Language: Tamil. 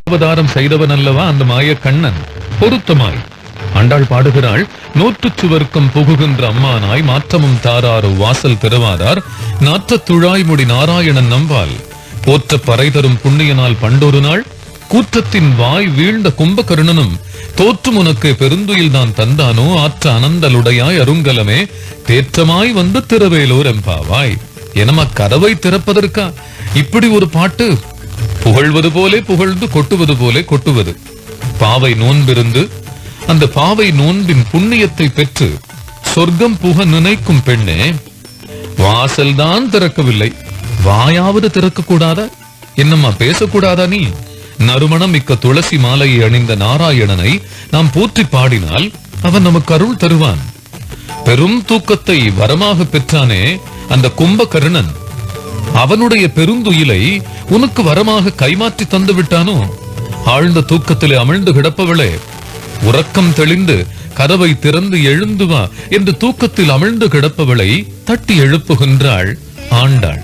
அவதாரம் செய்தவன் அல்லவா அந்த மாய கண்ணன். பொருத்தமாய் ஆண்டாள் பாடுகிறாள், நோற்றுச் சுவர்க்கம் புகுகின்ற அம்மானாய் மாற்றமும் தாராரோ வாசல் திறவாதார் நாற்றத் துழாய்முடி நாராயணன் நம்பால் போற்ற பறை தரும் புண்ணியனால் பண்டொரு நாள் கூற்றத்தின் வாய் வீழ்ந்த கும்பகர்ணனும் தோற்றும் உனக்கு பெருந்துயில் தான் தந்தானோ ஆற்ற அனந்தலுடையாய் அருங்கலமே தேற்றமாய் வந்து திறவேலோர் எம்பாவாய். எனமா கதவை திறப்பதற்கா இப்படி ஒரு பாட்டு? புகழ்வது போலே புகழ்ந்து கொட்டுவது போலே கொட்டுவது. பாவை நோன்பிருந்து அந்த பாவை நோன்பின் புண்ணியத்தை பெற்று சொர்க்கம் புக நினைக்கும் பெண்ணே, வாசல்தான் திறக்கவில்லை, வாயாவது திறக்க கூடாதா? என்னம்மா பேசக்கூடாதா நீ? நறுமணம் மிக்க துளசி மாலையை அணிந்த நாராயணனை நாம் போற்றி பாடினால் அவன் நமக்கு அருள் தருவான். பெரும் தூக்கத்தை வரமாக பெற்றானே அந்த கும்பகர்ணன், அவனுடைய பெருந்துயிலை உனக்கு வரமாக கைமாற்றி தந்து விட்டானோ? ஆழ்ந்த தூக்கத்திலே அமிழ்ந்து கிடப்பவளே, உறக்கம் தெளிந்து கதவை திறந்து எழுந்து வா என்று தூக்கத்தில் அமிழ்ந்து கிடப்பவளை தட்டி எழுப்புகின்றாள் ஆண்டாள்.